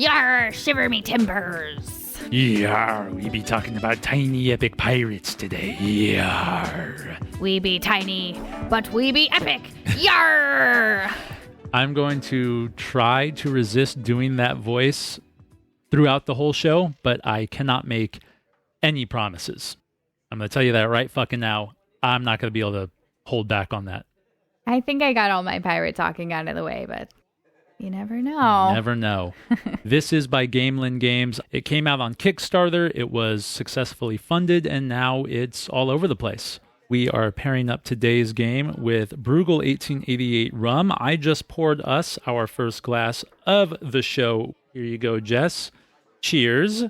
Yar, shiver me timbers. Yar, we be talking about tiny epic pirates today. Yar. We be tiny, but we be epic. Yar. I'm going to try to resist doing that voice throughout the whole show, but I cannot make any promises. I'm going to tell you that right fucking now. I'm not going to be able to hold back on that. I think I got all my pirate talking out of the way, but you never know. Never know. This is by Gamelyn Games. It came out on Kickstarter. It was successfully funded, and now it's all over the place. We are pairing up today's game with Brugal 1888 rum. I just poured us our first glass of the show. Here you go, Jess. Cheers.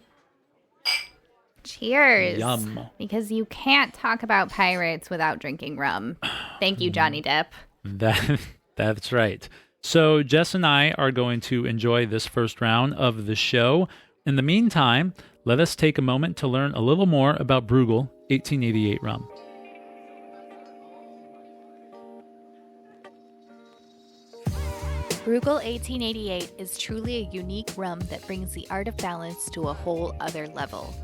Cheers. Yum. Because you can't talk about pirates without drinking rum. Thank you, Johnny Depp. That's right. So Jess and I are going to enjoy this first round of the show. In the meantime, let us take a moment to learn a little more about Brugal 1888 rum. Brugal 1888 is truly a unique rum that brings the art of balance to a whole other level.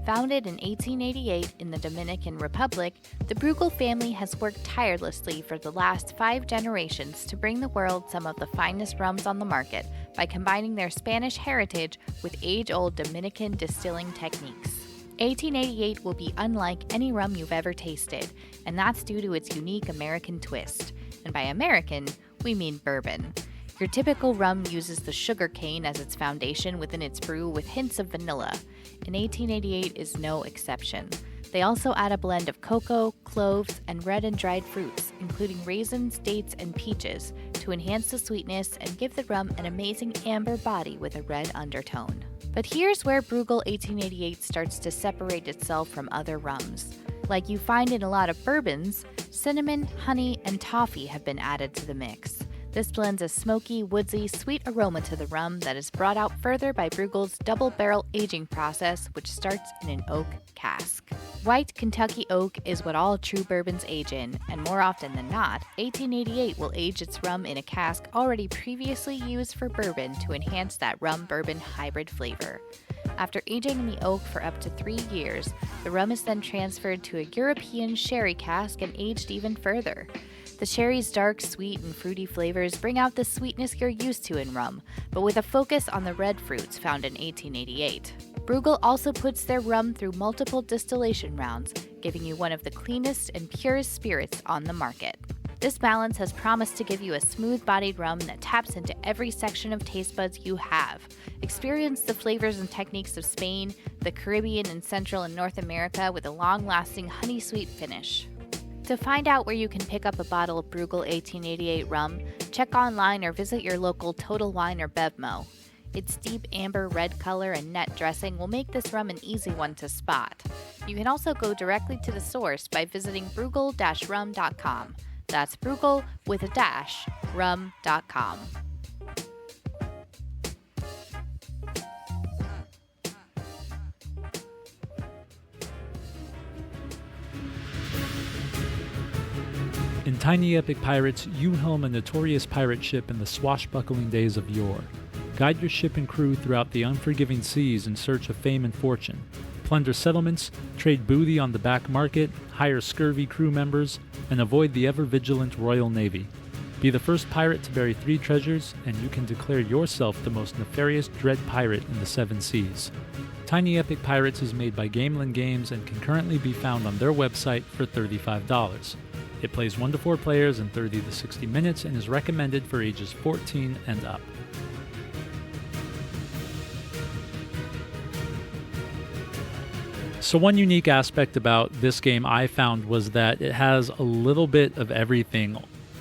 Founded in 1888 in the Dominican Republic, the Brugal family has worked tirelessly for the last 5 generations to bring the world some of the finest rums on the market by combining their Spanish heritage with age-old Dominican distilling techniques. 1888 will be unlike any rum you've ever tasted, and that's due to its unique American twist. And by American, we mean bourbon. Your typical rum uses the sugar cane as its foundation within its brew with hints of vanilla, and 1888 is no exception. They also add a blend of cocoa, cloves, and red and dried fruits, including raisins, dates, and peaches, to enhance the sweetness and give the rum an amazing amber body with a red undertone. But here's where Brugal 1888 starts to separate itself from other rums. Like you find in a lot of bourbons, cinnamon, honey, and toffee have been added to the mix. This blends a smoky, woodsy, sweet aroma to the rum that is brought out further by Brugal's double-barrel aging process, which starts in an oak cask. White Kentucky oak is what all true bourbons age in, and more often than not, 1888 will age its rum in a cask already previously used for bourbon to enhance that rum-bourbon hybrid flavor. After aging in the oak for up to 3 years, the rum is then transferred to a European sherry cask and aged even further. The sherry's dark, sweet, and fruity flavors bring out the sweetness you're used to in rum, but with a focus on the red fruits found in 1888. Brugal also puts their rum through multiple distillation rounds, giving you one of the cleanest and purest spirits on the market. This balance has promised to give you a smooth-bodied rum that taps into every section of taste buds you have. Experience the flavors and techniques of Spain, the Caribbean, and Central and North America with a long-lasting honey-sweet finish. To find out where you can pick up a bottle of Brugal 1888 rum, check online or visit your local Total Wine or Bevmo. Its deep amber red color and net dressing will make this rum an easy one to spot. You can also go directly to the source by visiting brugal-rum.com. That's Brugal with a dash, rum.com. In Tiny Epic Pirates, you helm a notorious pirate ship in the swashbuckling days of yore. Guide your ship and crew throughout the unforgiving seas in search of fame and fortune. Plunder settlements, trade booty on the back market, hire scurvy crew members, and avoid the ever-vigilant Royal Navy. Be the first pirate to bury 3 treasures, and you can declare yourself the most nefarious dread pirate in the 7 seas. Tiny Epic Pirates is made by Gamelyn Games and can currently be found on their website for $35. It plays 1 to 4 players in 30 to 60 minutes and is recommended for ages 14 and up. So one unique aspect about this game I found was that it has a little bit of everything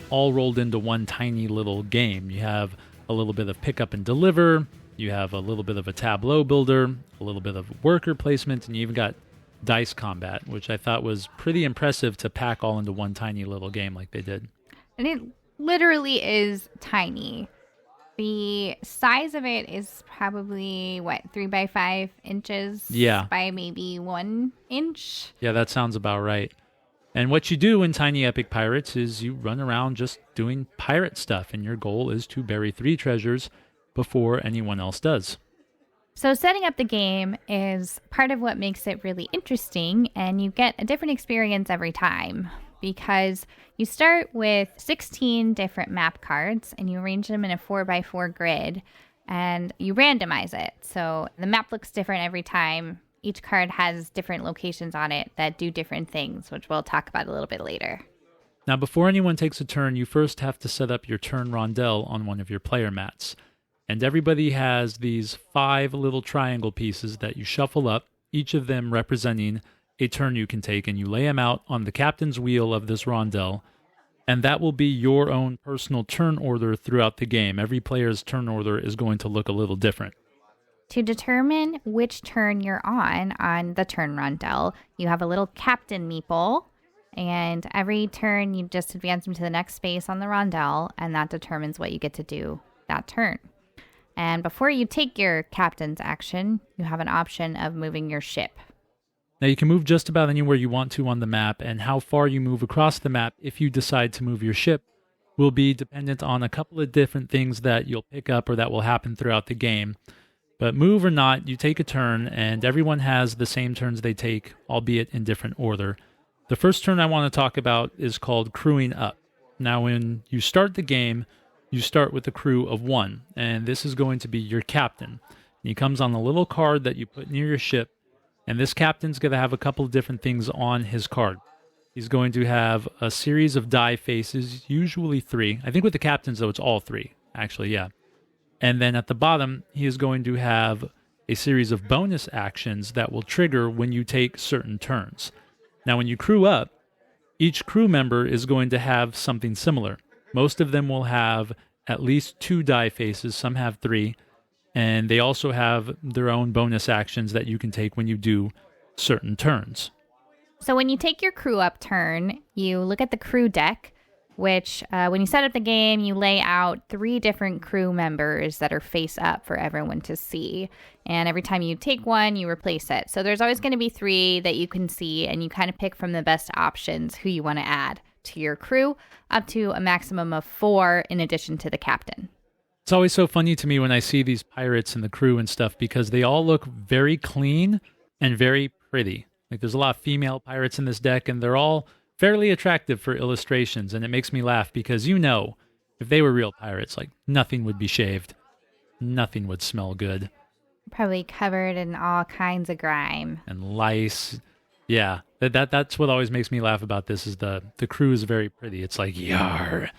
all rolled into one tiny little game. You have a little bit of pick up and deliver, you have a little bit of a tableau builder, a little bit of worker placement, and you even got dice combat, which I thought was pretty impressive to pack all into one tiny little game like they did. And it literally is tiny. The size of it is probably, 3 by 5 inches? Yeah. By maybe 1 inch? Yeah, that sounds about right. And what you do in Tiny Epic Pirates is you run around just doing pirate stuff, and your goal is to bury 3 treasures before anyone else does. So setting up the game is part of what makes it really interesting, and you get a different experience every time because you start with 16 different map cards and you arrange them in a 4x4 grid and you randomize it. So the map looks different every time. Each card has different locations on it that do different things, which we'll talk about a little bit later. Now, before anyone takes a turn, you first have to set up your turn rondelle on one of your player mats. And everybody has these 5 little triangle pieces that you shuffle up, each of them representing a turn you can take, and you lay them out on the captain's wheel of this rondelle, and that will be your own personal turn order throughout the game. Every player's turn order is going to look a little different. To determine which turn you're on the turn rondelle, you have a little captain meeple, and every turn you just advance them to the next space on the rondelle, and that determines what you get to do that turn. And before you take your captain's action, you have an option of moving your ship. Now, you can move just about anywhere you want to on the map, and how far you move across the map if you decide to move your ship will be dependent on a couple of different things that you'll pick up or that will happen throughout the game. But move or not, you take a turn, and everyone has the same turns they take, albeit in different order. The first turn I want to talk about is called crewing up. Now, when you start the game, you start with a crew of 1, and this is going to be your captain. He comes on the little card that you put near your ship, and this captain's going to have a couple of different things on his card. He's going to have a series of die faces, usually 3. I think with the captains, though, it's all 3, actually, yeah. And then at the bottom, he is going to have a series of bonus actions that will trigger when you take certain turns. Now, when you crew up, each crew member is going to have something similar. Most of them will have at least 2 die faces, some have 3, and they also have their own bonus actions that you can take when you do certain turns. So when you take your crew up turn, you look at the crew deck, which when you set up the game, you lay out 3 different crew members that are face up for everyone to see. And every time you take one, you replace it. So there's always going to be 3 that you can see, and you kind of pick from the best options who you want to add to your crew, up to a maximum of 4 in addition to the captain. It's always so funny to me when I see these pirates and the crew and stuff because they all look very clean and very pretty. Like there's a lot of female pirates in this deck, and they're all fairly attractive for illustrations, and it makes me laugh because if they were real pirates, like nothing would be shaved. Nothing would smell good. Probably covered in all kinds of grime. And lice. Yeah, that's what always makes me laugh about this is the crew is very pretty. It's like, yar,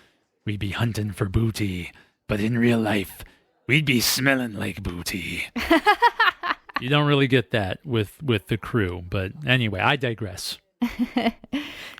we'd be hunting for booty, but in real life, we'd be smelling like booty. You don't really get that with the crew, but anyway, I digress.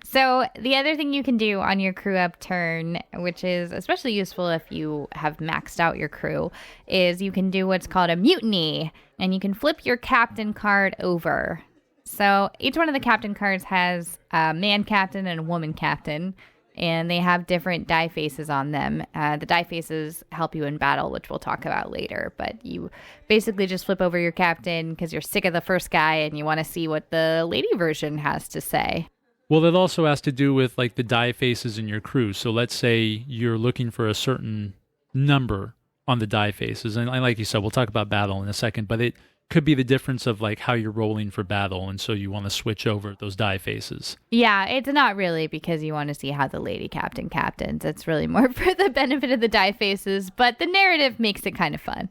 So the other thing you can do on your crew up turn, which is especially useful if you have maxed out your crew, is you can do what's called a mutiny, and you can flip your captain card over. So each one of the captain cards has a man captain and a woman captain, and they have different die faces on them. The die faces help you in battle, which we'll talk about later, but you basically just flip over your captain because you're sick of the first guy and you want to see what the lady version has to say. Well, it also has to do with like the die faces in your crew. So let's say you're looking for a certain number on the die faces. And like you said, we'll talk about battle in a second, but it could be the difference of like how you're rolling for battle. And so you want to switch over those die faces. Yeah, it's not really because you want to see how the lady captain captains. It's really more for the benefit of the die faces, but the narrative makes it kind of fun.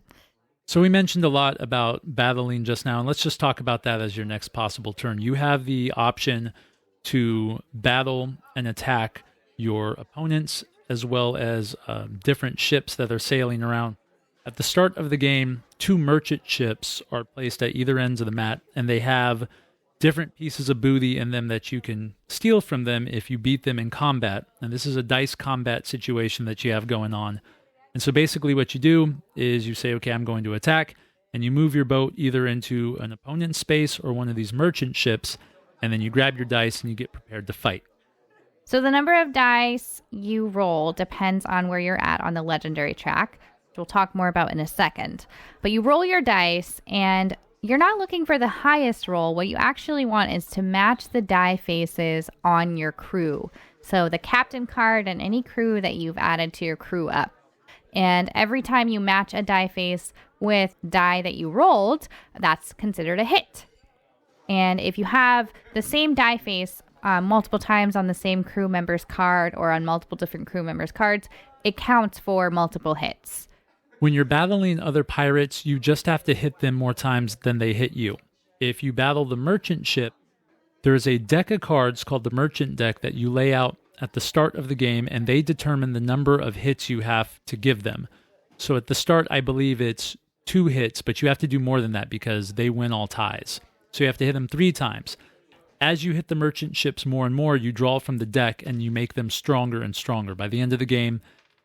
So we mentioned a lot about battling just now, and let's just talk about that as your next possible turn. You have the option to battle and attack your opponents as well as different ships that are sailing around. At the start of the game, 2 merchant ships are placed at either ends of the mat, and they have different pieces of booty in them that you can steal from them if you beat them in combat. And this is a dice combat situation that you have going on. And so basically what you do is you say, okay, I'm going to attack, and you move your boat either into an opponent's space or one of these merchant ships, and then you grab your dice and you get prepared to fight. So the number of dice you roll depends on where you're at on the legendary track, which we'll talk more about in a second. But you roll your dice, and you're not looking for the highest roll. What you actually want is to match the die faces on your crew. So the captain card and any crew that you've added to your crew up. And every time you match a die face with die that you rolled, that's considered a hit. And if you have the same die face multiple times on the same crew member's card or on multiple different crew members' cards, it counts for multiple hits. When you're battling other pirates, you just have to hit them more times than they hit you. If you battle the merchant ship, there's a deck of cards called the merchant deck that you lay out at the start of the game, and they determine the number of hits you have to give them. So at the start, I believe it's 2 hits, but you have to do more than that because they win all ties. So you have to hit them 3 times. As you hit the merchant ships more and more, you draw from the deck and you make them stronger and stronger. By the end of the game,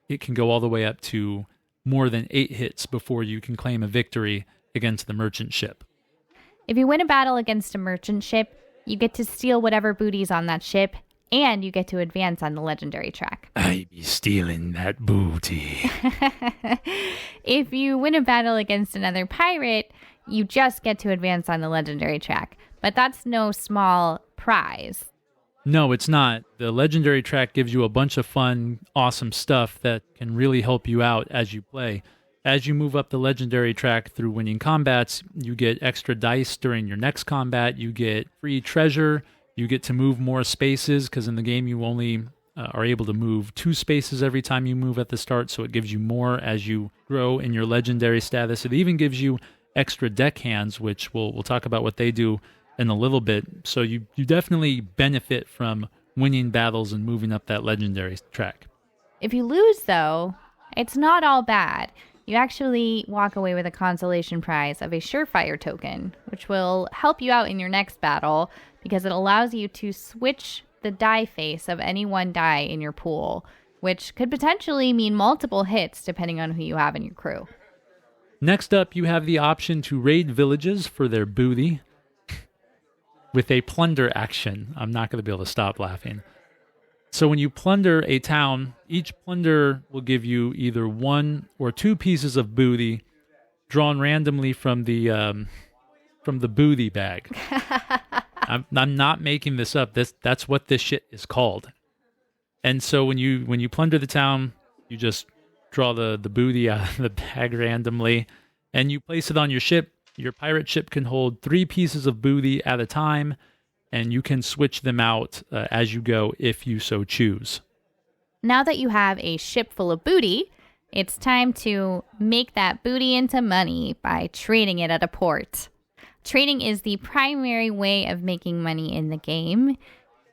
it can go all the way up to more than 8 hits before you can claim a victory against the merchant ship. If you win a battle against a merchant ship, you get to steal whatever booty's on that ship, and you get to advance on the legendary track. I be stealing that booty. If you win a battle against another pirate, you just get to advance on the legendary track. But that's no small prize. No, it's not. The legendary track gives you a bunch of fun, awesome stuff that can really help you out as you play. As you move up the legendary track through winning combats, you get extra dice during your next combat, you get free treasure, you get to move more spaces, because in the game you only are able to move 2 spaces every time you move at the start, so it gives you more as you grow in your legendary status. It even gives you extra deck hands, which we'll talk about what they do in a little bit. So you definitely benefit from winning battles and moving up that legendary track. If you lose, though, it's not all bad. You actually walk away with a consolation prize of a surefire token, which will help you out in your next battle because it allows you to switch the die face of any one die in your pool, which could potentially mean multiple hits depending on who you have in your crew. Next up, you have the option to raid villages for their booty with a plunder action. I'm not going to be able to stop laughing. So when you plunder a town, each plunder will give you either 1 or 2 pieces of booty drawn randomly from the booty bag. I'm not making this up. That's what this shit is called. And so when you plunder the town, you just draw the booty out of the bag randomly, and you place it on your ship. Your pirate ship can hold 3 pieces of booty at a time, and you can switch them out as you go if you so choose. Now that you have a ship full of booty, it's time to make that booty into money by trading it at a port. Trading is the primary way of making money in the game.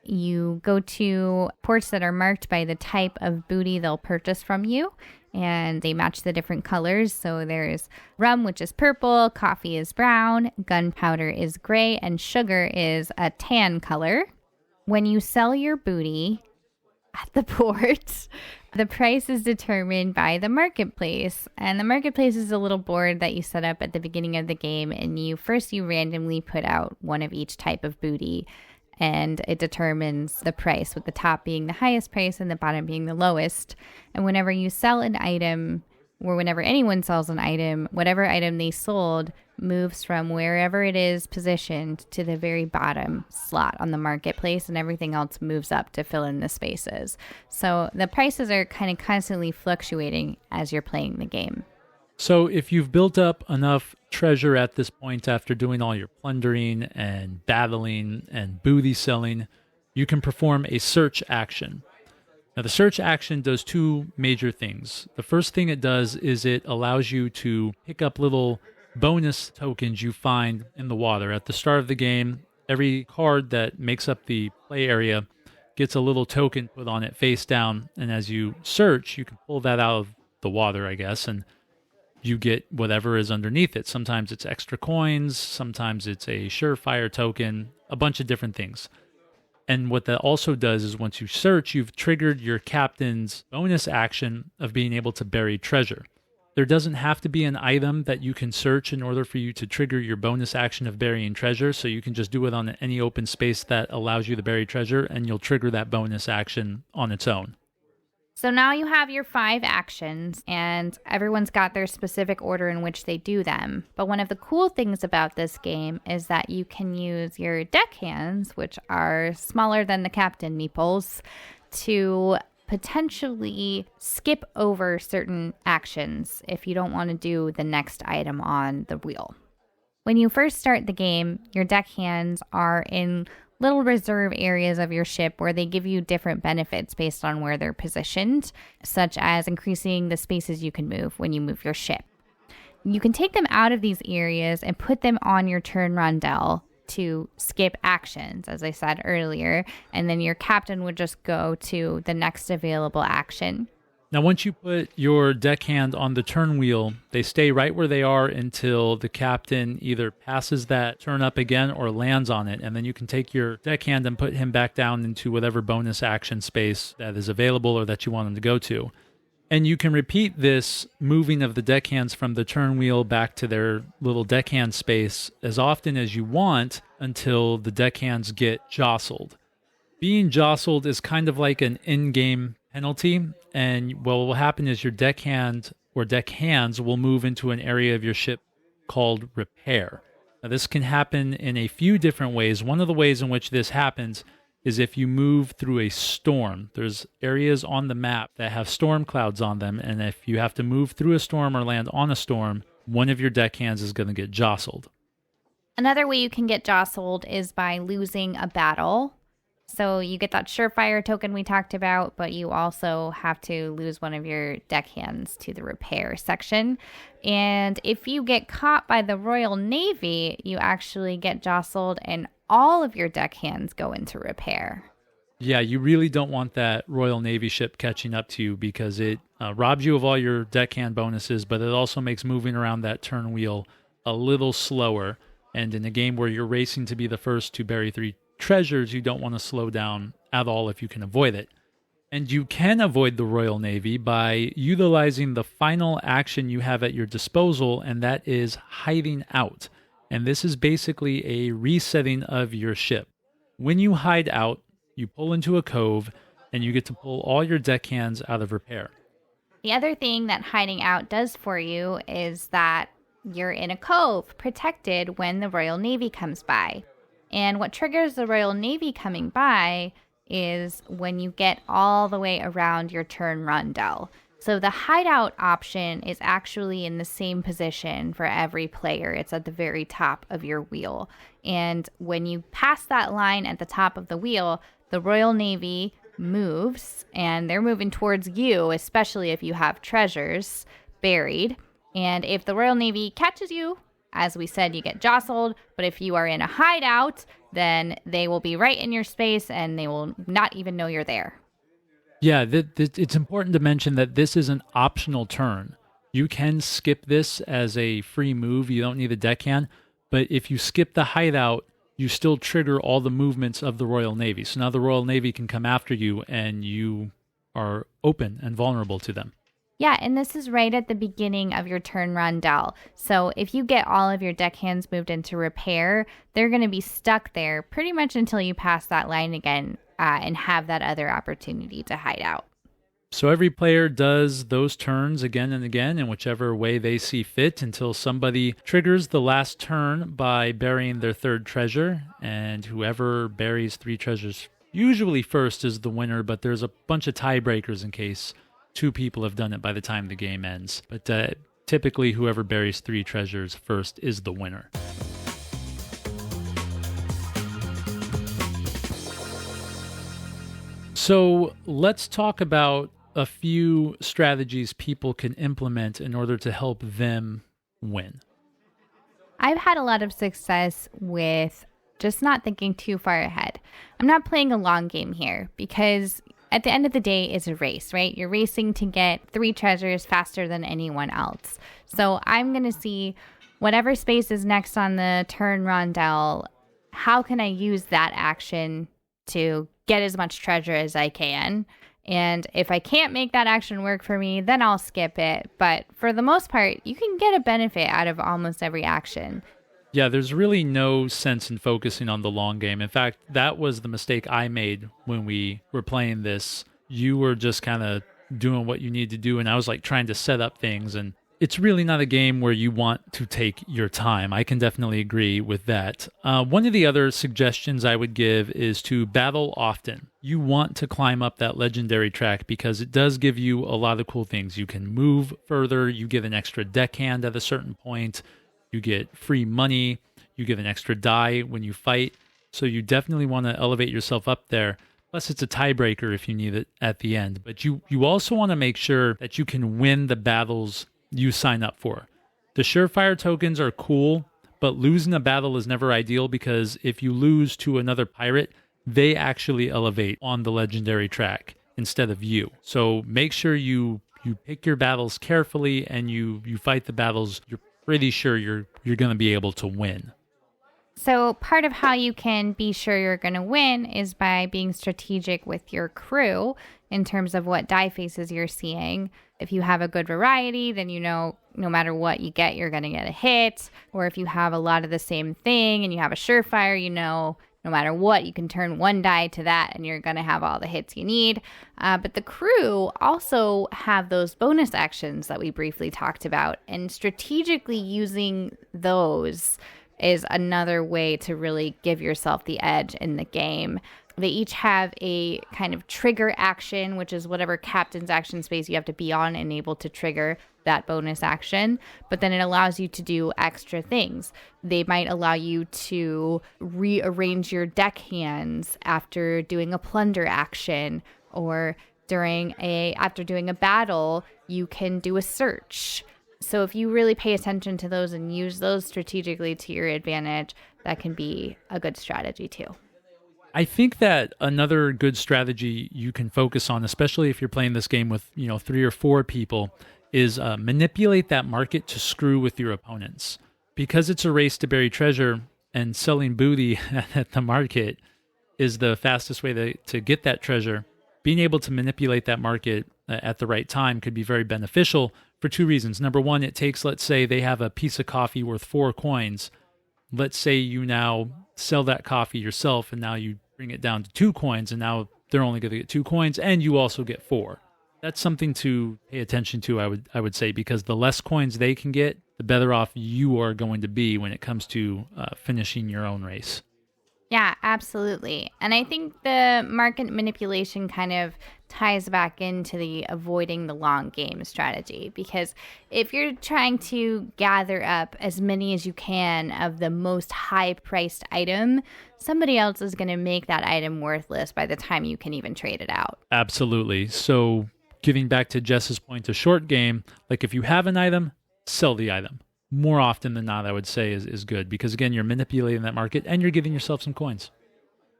You go to ports that are marked by the type of booty they'll purchase from you, and they match the different colors. So there's rum, which is purple, coffee is brown, gunpowder is gray, and sugar is a tan color. When you sell your booty at the port, the price is determined by the marketplace. And the marketplace is a little board that you set up at the beginning of the game, and you randomly put out one of each type of booty, and it determines the price, with the top being the highest price and the bottom being the lowest. And whenever you sell an item, or whenever anyone sells an item, whatever item they sold moves from wherever it is positioned to the very bottom slot on the marketplace, and everything else moves up to fill in the spaces. So the prices are kind of constantly fluctuating as you're playing the game. So if you've built up enough treasure at this point after doing all your plundering and battling and booty selling, you can perform a search action. Now, the search action does 2 major things. The first thing it does is it allows you to pick up little bonus tokens you find in the water. At the start of the game, every card that makes up the play area gets a little token put on it face down, and as you search, you can pull that out of the water, I guess, and you get whatever is underneath it. Sometimes it's extra coins, sometimes it's a surefire token, a bunch of different things. And what that also does is once you search, you've triggered your captain's bonus action of being able to bury treasure. There doesn't have to be an item that you can search in order for you to trigger your bonus action of burying treasure, so you can just do it on any open space that allows you to bury treasure, and you'll trigger that bonus action on its own. So now you have your 5 actions, and everyone's got their specific order in which they do them. But one of the cool things about this game is that you can use your deck hands, which are smaller than the captain meeples, to potentially skip over certain actions if you don't want to do the next item on the wheel. When you first start the game, your deckhands are in little reserve areas of your ship where they give you different benefits based on where they're positioned, such as increasing the spaces you can move when you move your ship. You can take them out of these areas and put them on your turn rondel to skip actions, as I said earlier, and then your captain would just go to the next available action. Now, once you put your deckhand on the turn wheel, they stay right where they are until the captain either passes that turn up again or lands on it, and then you can take your deckhand and put him back down into whatever bonus action space that is available or that you want him to go to. And you can repeat this moving of the deckhands from the turn wheel back to their little deckhand space as often as you want until the deckhands get jostled. Being jostled is kind of like an in-game penalty, and what will happen is your deckhand or deckhands will move into an area of your ship called repair. Now, this can happen in a few different ways. One of the ways in which this happens is if you move through a storm. There's areas on the map that have storm clouds on them, and if you have to move through a storm or land on a storm, one of your deckhands is going to get jostled. Another way you can get jostled is by losing a battle. So you get that surefire token we talked about, but you also have to lose one of your deckhands to the repair section. And if you get caught by the Royal Navy, you actually get jostled and all of your deckhands go into repair. Yeah, you really don't want that Royal Navy ship catching up to you because it robs you of all your deckhand bonuses, but it also makes moving around that turn wheel a little slower. And in a game where you're racing to be the first to bury 3 treasures, you don't want to slow down at all if you can avoid it. And you can avoid the Royal Navy by utilizing the final action you have at your disposal, and that is hiding out. And this is basically a resetting of your ship. When you hide out, you pull into a cove, and you get to pull all your deckhands out of repair. The other thing that hiding out does for you is that you're in a cove, protected when the Royal Navy comes by. And what triggers the Royal Navy coming by is when you get all the way around your turn rondel. So the hideout option is actually in the same position for every player. It's at the very top of your wheel. And when you pass that line at the top of the wheel, the Royal Navy moves, and they're moving towards you, especially if you have treasures buried. And if the Royal Navy catches you, as we said, you get jostled, but if you are in a hideout, then they will be right in your space and they will not even know you're there. Yeah, it's important to mention that this is an optional turn. You can skip this as a free move. You don't need a deckhand, but if you skip the hideout, you still trigger all the movements of the Royal Navy. So now the Royal Navy can come after you and you are open and vulnerable to them. Yeah, and this is right at the beginning of your turn rondel. So if you get all of your deckhands moved into repair, they're going to be stuck there pretty much until you pass that line again and have that other opportunity to hide out. So every player does those turns again and again in whichever way they see fit until somebody triggers the last turn by burying their 3rd treasure, and whoever buries 3 treasures usually first is the winner, but there's a bunch of tiebreakers in case 2 people have done it by the time the game ends. But typically, whoever buries 3 treasures first is the winner. So let's talk about a few strategies people can implement in order to help them win. I've had a lot of success with just not thinking too far ahead. I'm not playing a long game here because at the end of the day, it's a race, right? You're racing to get 3 treasures faster than anyone else. So I'm going to see whatever space is next on the turn rondel, how can I use that action to get as much treasure as I can? And if I can't make that action work for me, then I'll skip it. But for the most part, you can get a benefit out of almost every action. Yeah, there's really no sense in focusing on the long game. In fact, that was the mistake I made when we were playing this. You were just kind of doing what you need to do, and I was like trying to set up things, and it's really not a game where you want to take your time. I can definitely agree with that. One of the other suggestions I would give is to battle often. You want to climb up that legendary track because it does give you a lot of cool things. You can move further, you get an extra deckhand at a certain point, you get free money, you get an extra die when you fight. So you definitely want to elevate yourself up there. Plus, it's a tiebreaker if you need it at the end. But you also want to make sure that you can win the battles you sign up for. The surefire tokens are cool, but losing a battle is never ideal because if you lose to another pirate, they actually elevate on the legendary track instead of you. So make sure you pick your battles carefully and you fight the battles you're pretty sure you're going to be able to win. So part of how you can be sure you're going to win is by being strategic with your crew in terms of what die faces you're seeing. If you have a good variety, then you know no matter what you get, you're going to get a hit. Or if you have a lot of the same thing and you have a surefire, you know no matter what, you can turn one die to that and you're going to have all the hits you need. But the crew also have those bonus actions that we briefly talked about. And strategically using those is another way to really give yourself the edge in the game. They each have a kind of trigger action, which is whatever captain's action space you have to be on and able to trigger that bonus action. But then it allows you to do extra things. They might allow you to rearrange your deck hands after doing a plunder action, or after doing a battle, you can do a search. So if you really pay attention to those and use those strategically to your advantage, that can be a good strategy too. I think that another good strategy you can focus on, especially if you're playing this game with 3 or 4 people, is manipulate that market to screw with your opponents. Because it's a race to bury treasure and selling booty at the market is the fastest way to get that treasure. Being able to manipulate that market at the right time could be very beneficial for 2 reasons. Number one, it takes, let's say they have a piece of coffee worth 4 coins. Let's say you now sell that coffee yourself and now you bring it down to 2 coins and now they're only going to get 2 coins and you also get 4. That's something to pay attention to, I would say, because the less coins they can get, the better off you are going to be when it comes to finishing your own race. Yeah, absolutely. And I think the market manipulation kind of ties back into the avoiding the long game strategy, because if you're trying to gather up as many as you can of the most high-priced item, somebody else is going to make that item worthless by the time you can even trade it out. Absolutely. So giving back to Jess's point to short game, like if you have an item, sell the item. More often than not, I would say is good because, again, you're manipulating that market and you're giving yourself some coins.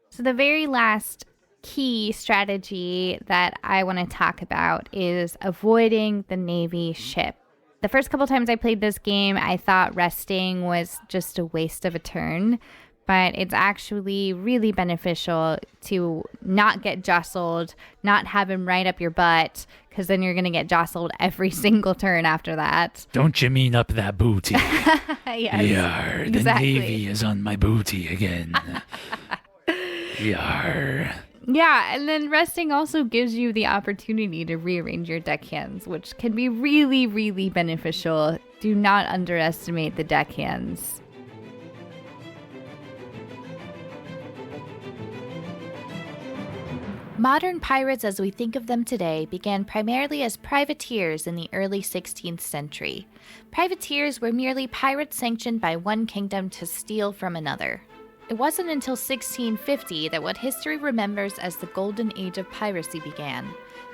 So the very last key strategy that I want to talk about is avoiding the Navy ship. The first couple times I played this game, I thought resting was just a waste of a turn, but it's actually really beneficial to not get jostled, not have him right up your butt, because then you're going to get jostled every single turn after that. Don't you mean up that booty? Yes, Yar, the exactly. Navy is on my booty again. Yar. Yeah, and then resting also gives you the opportunity to rearrange your deckhands, which can be really, really beneficial. Do not underestimate the deckhands. Modern pirates as we think of them today began primarily as privateers in the early 16th century. Privateers were merely pirates sanctioned by one kingdom to steal from another. It wasn't until 1650 that what history remembers as the Golden Age of piracy began.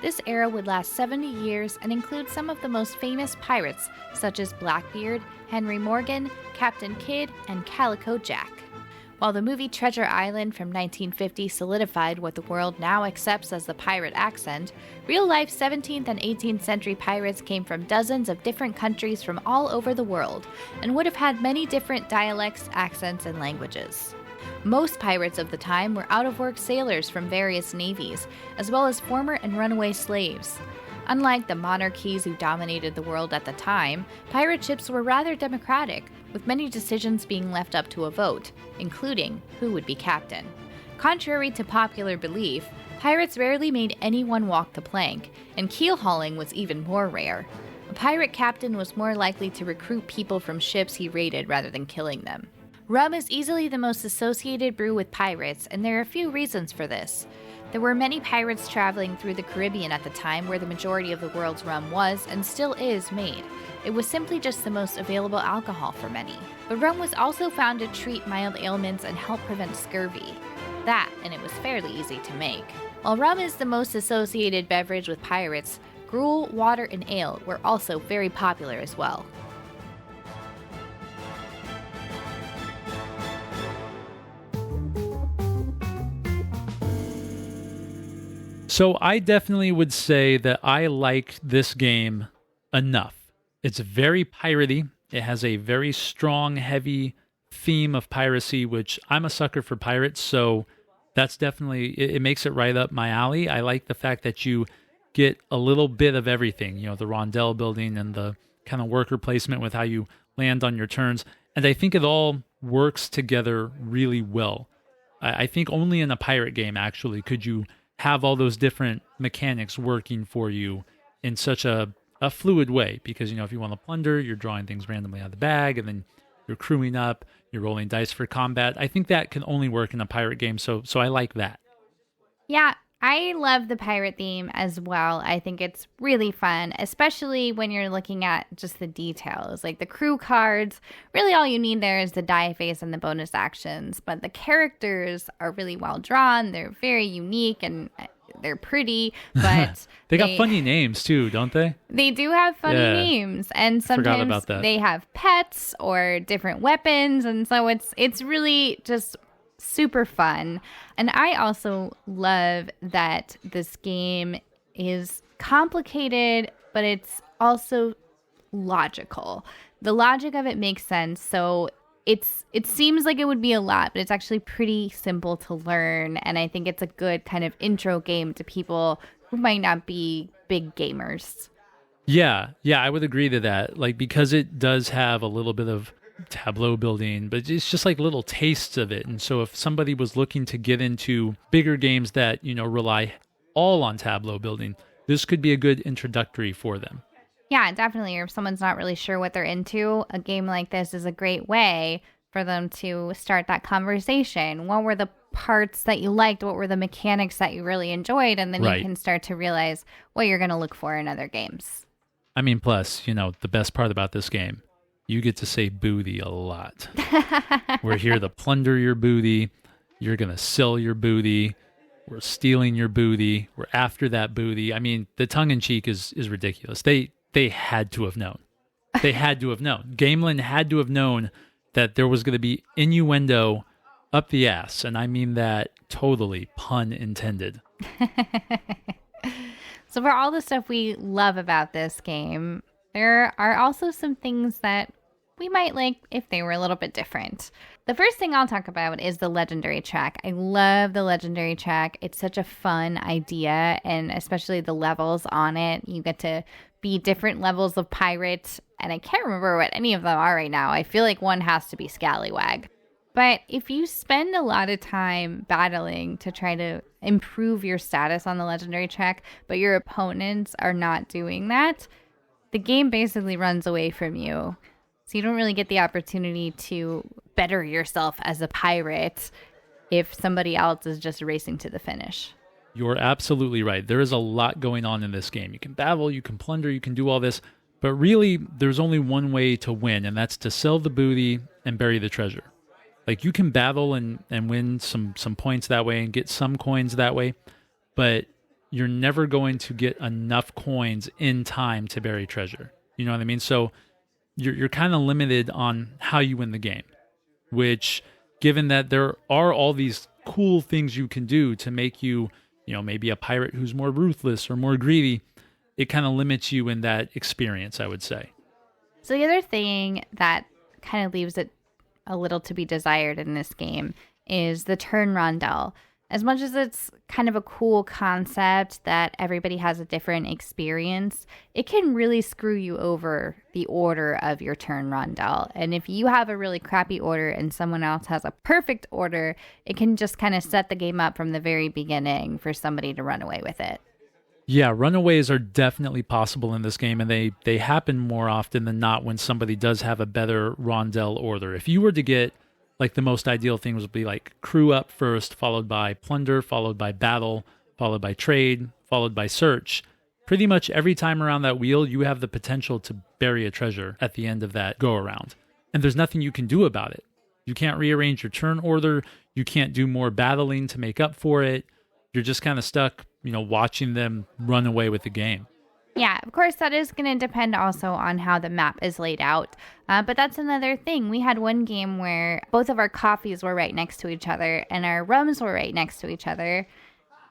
This era would last 70 years and include some of the most famous pirates, such as Blackbeard, Henry Morgan, Captain Kidd, and Calico Jack. While the movie Treasure Island from 1950 solidified what the world now accepts as the pirate accent, real-life 17th and 18th century pirates came from dozens of different countries from all over the world and would have had many different dialects, accents, and languages. Most pirates of the time were out-of-work sailors from various navies, as well as former and runaway slaves. Unlike the monarchies who dominated the world at the time, pirate ships were rather democratic, with many decisions being left up to a vote, including who would be captain. Contrary to popular belief, pirates rarely made anyone walk the plank, and keel hauling was even more rare. A pirate captain was more likely to recruit people from ships he raided rather than killing them. Rum is easily the most associated brew with pirates, and there are a few reasons for this. There were many pirates traveling through the Caribbean at the time where the majority of the world's rum was, and still is, made. It was simply just the most available alcohol for many. But rum was also found to treat mild ailments and help prevent scurvy. That, and it was fairly easy to make. While rum is the most associated beverage with pirates, gruel, water, and ale were also very popular as well. So I definitely would say that I like this game enough. It's very piratey. It has a very strong, heavy theme of piracy, which I'm a sucker for pirates, so that's definitely, it makes it right up my alley. I like the fact that you get a little bit of everything, you know, the rondel building and the kind of worker placement with how you land on your turns. And I think it all works together really well. I think only in a pirate game, actually, could you have all those different mechanics working for you in such a fluid way. Because, you know, if you want to plunder, you're drawing things randomly out of the bag, and then you're crewing up, you're rolling dice for combat. I think that can only work in a pirate game, so I like that. Yeah, I love the pirate theme as well. I think it's really fun, especially when you're looking at just the details. Like the crew cards, really all you need there is the die face and the bonus actions. But the characters are really well drawn. They're very unique and they're pretty, but they got funny names too, don't they? They do have funny names, and sometimes they have pets or different weapons, and so it's really just super fun. And I also love that this game is complicated, but it's also logical. The logic of it makes sense, so it seems like it would be a lot, but it's actually pretty simple to learn, and I think it's a good kind of intro game to people who might not be big gamers. Yeah, I would agree to that. Like, because it does have a little bit of tableau building, but it's just like little tastes of it. And so if somebody was looking to get into bigger games that, you know, rely all on tableau building, this could be a good introductory for them. Yeah, definitely. Or if someone's not really sure what they're into, a game like this is a great way for them to start that conversation. What were the parts that you liked? What were the mechanics that you really enjoyed? And then you can start to realize what you're going to look for in other games. I mean, plus, you know, the best part about this game, you get to say booty a lot. We're here to plunder your booty. You're going to sell your booty. We're stealing your booty. We're after that booty. I mean, the tongue-in-cheek is ridiculous. They had to have known. They had to have known. Gamelyn had to have known that there was going to be innuendo up the ass. And I mean that totally, pun intended. So for all the stuff we love about this game, there are also some things that we might like if they were a little bit different. The first thing I'll talk about is the legendary track. I love the legendary track. It's such a fun idea, and especially the levels on it. You get to be different levels of pirate, and I can't remember what any of them are right now. I feel like one has to be Scallywag. But if you spend a lot of time battling to try to improve your status on the legendary track, but your opponents are not doing that, the game basically runs away from you. So you don't really get the opportunity to better yourself as a pirate if somebody else is just racing to the finish. You're absolutely right. There is a lot going on in this game. You can battle, you can plunder, you can do all this, but really there's only one way to win, and that's to sell the booty and bury the treasure. Like, you can battle and win some points that way and get some coins that way, but you're never going to get enough coins in time to bury treasure. You know what I mean? So you're kind of limited on how you win the game, which, given that there are all these cool things you can do to make you, you know, maybe a pirate who's more ruthless or more greedy, it kind of limits you in that experience, I would say. So the other thing that kind of leaves it a little to be desired in this game is the turn rondel. As much as it's kind of a cool concept that everybody has a different experience, it can really screw you over the order of your turn rondel. And if you have a really crappy order and someone else has a perfect order, it can just kind of set the game up from the very beginning for somebody to run away with it. Yeah, runaways are definitely possible in this game, and they happen more often than not when somebody does have a better rondel order. If you were to get, like, the most ideal thing would be like crew up first, followed by plunder, followed by battle, followed by trade, followed by search. Pretty much every time around that wheel, you have the potential to bury a treasure at the end of that go around. And there's nothing you can do about it. You can't rearrange your turn order. You can't do more battling to make up for it. You're just kind of stuck, watching them run away with the game. Yeah, of course, that is going to depend also on how the map is laid out. But that's another thing. We had one game where both of our coffees were right next to each other and our rums were right next to each other.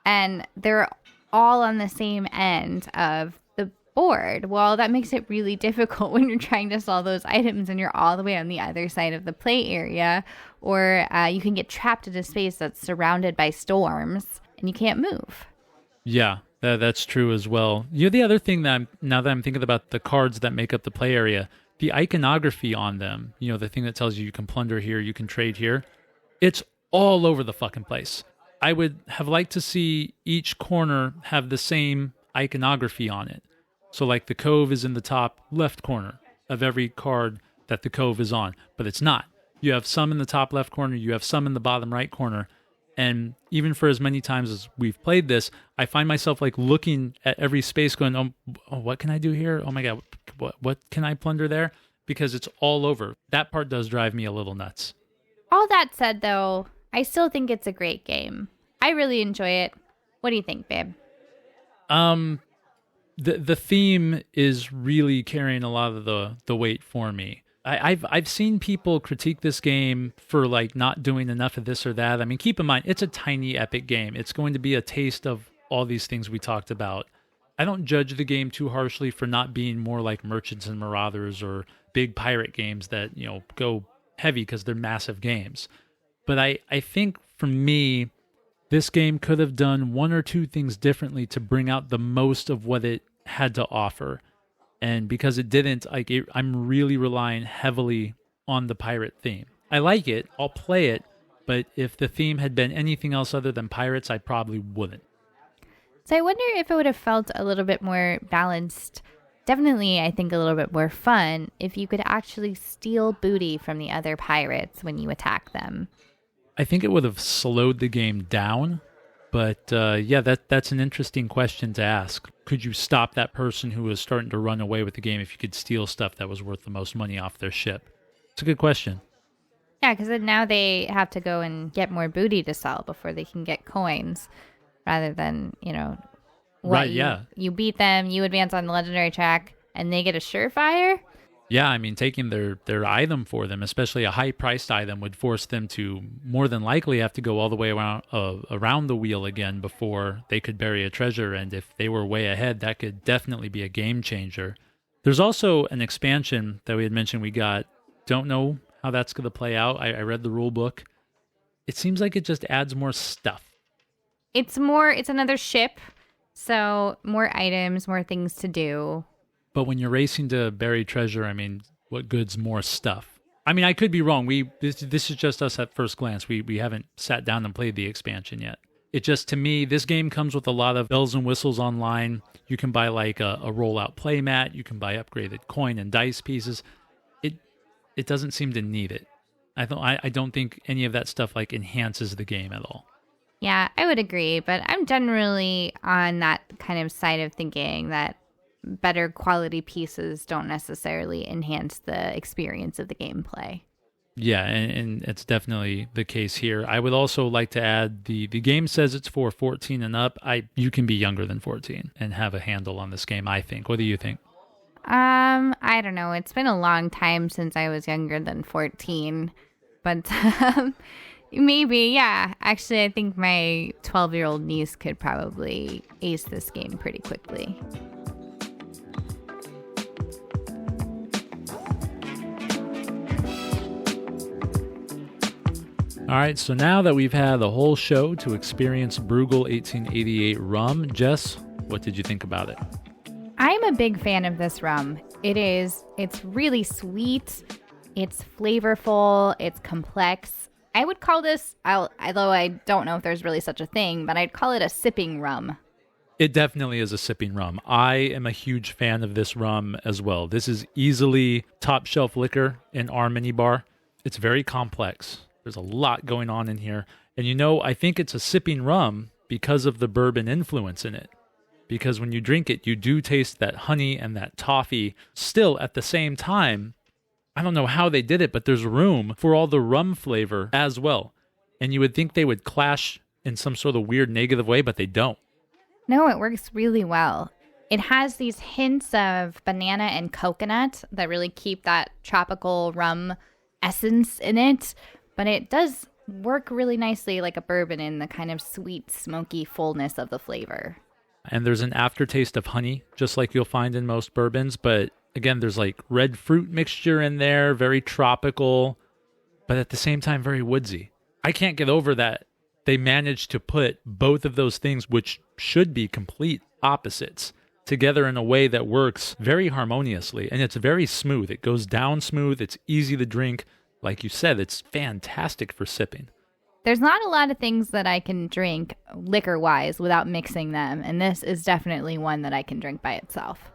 And they're all on the same end of the board. Well, that makes it really difficult when you're trying to sell those items and you're all the way on the other side of the play area. Or you can get trapped in a space that's surrounded by storms and you can't move. Yeah, that's true as well. The other thing now that I'm thinking about the cards that make up the play area, the iconography on them, the thing that tells you can plunder here, you can trade here, it's all over the fucking place. I would have liked to see each corner have the same iconography on it. So like the cove is in the top left corner of every card that the cove is on, but it's not. You have some in the top left corner, you have some in the bottom right corner. And even for as many times as we've played this, I find myself like looking at every space going, oh, what can I do here? Oh my God, what can I plunder there? Because it's all over. That part does drive me a little nuts. All that said, though, I still think it's a great game. I really enjoy it. What do you think, babe? The theme is really carrying a lot of the weight for me. I've seen people critique this game for like not doing enough of this or that. I mean, keep in mind, it's a tiny epic game. It's going to be a taste of all these things we talked about. I don't judge the game too harshly for not being more like Merchants and Marauders or big pirate games that, go heavy because they're massive games. But I think for me, this game could have done one or two things differently to bring out the most of what it had to offer. And because it didn't, I'm really relying heavily on the pirate theme. I like it, I'll play it, but if the theme had been anything else other than pirates, I probably wouldn't. So I wonder if it would have felt a little bit more balanced, definitely I think a little bit more fun, if you could actually steal booty from the other pirates when you attack them. I think it would have slowed the game down, but that's an interesting question to ask. Could you stop that person who was starting to run away with the game if you could steal stuff that was worth the most money off their ship? It's a good question. Yeah, because now they have to go and get more booty to sell before they can get coins, rather than, Right, yeah. You beat them, you advance on the legendary track, and they get a surefire? Yeah, I mean, taking their item for them, especially a high-priced item, would force them to more than likely have to go all the way around the wheel again before they could bury a treasure, and if they were way ahead, that could definitely be a game changer. There's also an expansion that we had mentioned we got. Don't know how that's going to play out. I read the rule book. It seems like it just adds more stuff. It's another ship, so more items, more things to do. But when you're racing to bury treasure, I mean, what good's more stuff? I mean, I could be wrong. This is just us at first glance. We haven't sat down and played the expansion yet. It just, to me, this game comes with a lot of bells and whistles online. You can buy like a rollout play mat. You can buy upgraded coin and dice pieces. It doesn't seem to need it. I don't think any of that stuff like enhances the game at all. Yeah, I would agree, but I'm generally on that kind of side of thinking that better quality pieces don't necessarily enhance the experience of the gameplay. Yeah, and it's definitely the case here. I would also like to add the game says it's for 14 and up. You can be younger than 14 and have a handle on this game, I think. What do you think? I don't know. It's been a long time since I was younger than 14, but maybe, yeah. Actually, I think my 12-year-old niece could probably ace this game pretty quickly. All right, so now that we've had the whole show to experience Brugal 1888 rum, Jess, what did you think about it? I'm a big fan of this rum. It's really sweet, it's flavorful, it's complex. I would call this, although I don't know if there's really such a thing, but I'd call it a sipping rum. It definitely is a sipping rum. I am a huge fan of this rum as well. This is easily top shelf liquor in our minibar. It's very complex. There's a lot going on in here. And I think it's a sipping rum because of the bourbon influence in it. Because when you drink it, you do taste that honey and that toffee. Still, at the same time, I don't know how they did it, but there's room for all the rum flavor as well. And you would think they would clash in some sort of weird negative way, but they don't. No, it works really well. It has these hints of banana and coconut that really keep that tropical rum essence in it, but it does work really nicely like a bourbon in the kind of sweet, smoky fullness of the flavor. And there's an aftertaste of honey, just like you'll find in most bourbons, but again, there's like red fruit mixture in there, very tropical, but at the same time, very woodsy. I can't get over that they managed to put both of those things, which should be complete opposites, together in a way that works very harmoniously. And it's very smooth. It goes down smooth. It's easy to drink. Like you said, it's fantastic for sipping. There's not a lot of things that I can drink liquor-wise without mixing them, and this is definitely one that I can drink by itself.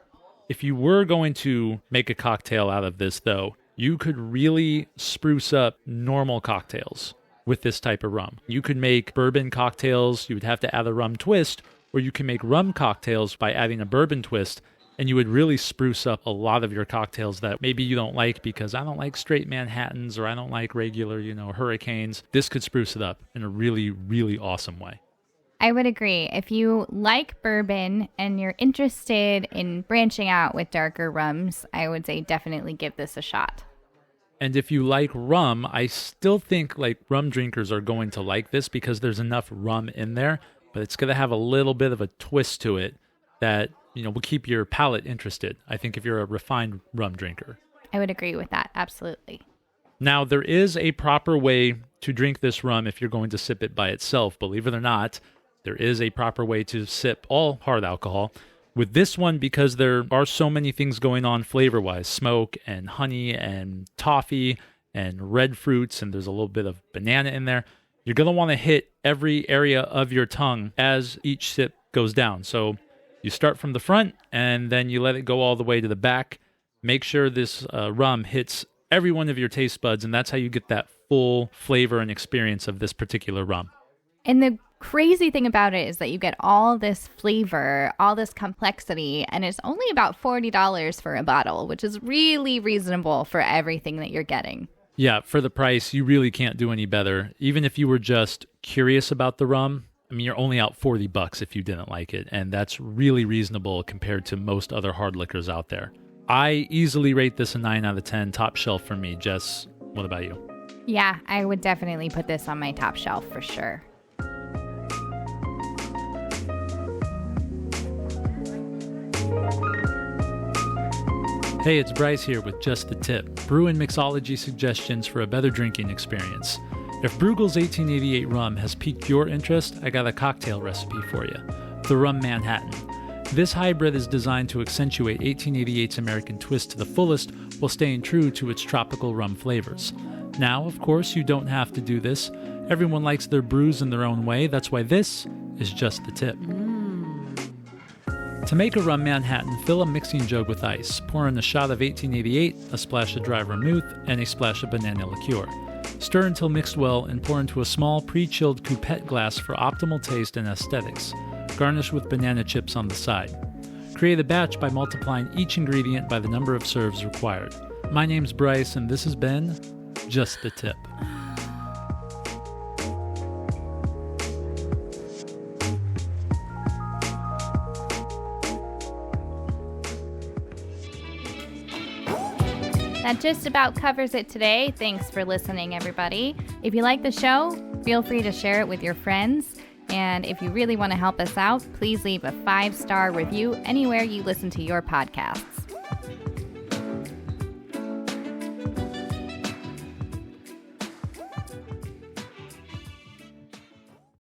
If you were going to make a cocktail out of this, though, you could really spruce up normal cocktails with this type of rum. You could make bourbon cocktails, you would have to add a rum twist, or you can make rum cocktails by adding a bourbon twist, and you would really spruce up a lot of your cocktails that maybe you don't like because I don't like straight Manhattans or I don't like regular, hurricanes. This could spruce it up in a really, really awesome way. I would agree. If you like bourbon and you're interested in branching out with darker rums, I would say definitely give this a shot. And if you like rum, I still think rum drinkers are going to like this because there's enough rum in there, but it's going to have a little bit of a twist to it that, will keep your palate interested. I think if you're a refined rum drinker. I would agree with that. Absolutely. Now, there is a proper way to drink this rum if you're going to sip it by itself. Believe it or not, there is a proper way to sip all hard alcohol. With this one, because there are so many things going on flavor-wise, smoke and honey and toffee and red fruits, and there's a little bit of banana in there, you're going to want to hit every area of your tongue as each sip goes down. So you start from the front, and then you let it go all the way to the back. Make sure this rum hits every one of your taste buds, and that's how you get that full flavor and experience of this particular rum. And the crazy thing about it is that you get all this flavor, all this complexity, and it's only about $40 for a bottle, which is really reasonable for everything that you're getting. Yeah, for the price, you really can't do any better. Even if you were just curious about the rum, you're only out $40 if you didn't like it, and that's really reasonable compared to most other hard liquors out there. I easily rate this a 9 out of 10, top shelf for me. Jess, what about you? Yeah, I would definitely put this on my top shelf for sure. Hey, it's Bryce here with Just the Tip, brew and mixology suggestions for a better drinking experience. If Brugal's 1888 rum has piqued your interest, I got a cocktail recipe for you, the Rum Manhattan. This hybrid is designed to accentuate 1888's American twist to the fullest while staying true to its tropical rum flavors. Now, of course, you don't have to do this. Everyone likes their brews in their own way, that's why this is Just the Tip. To make a Rum Manhattan, fill a mixing jug with ice. Pour in a shot of 1888, a splash of dry vermouth, and a splash of banana liqueur. Stir until mixed well and pour into a small pre-chilled coupette glass for optimal taste and aesthetics. Garnish with banana chips on the side. Create a batch by multiplying each ingredient by the number of serves required. My name's Bryce, and this has been Just the Tip. That just about covers it today. Thanks for listening, everybody. If you like the show, feel free to share it with your friends. And if you really want to help us out, please leave a 5-star review anywhere you listen to your podcasts.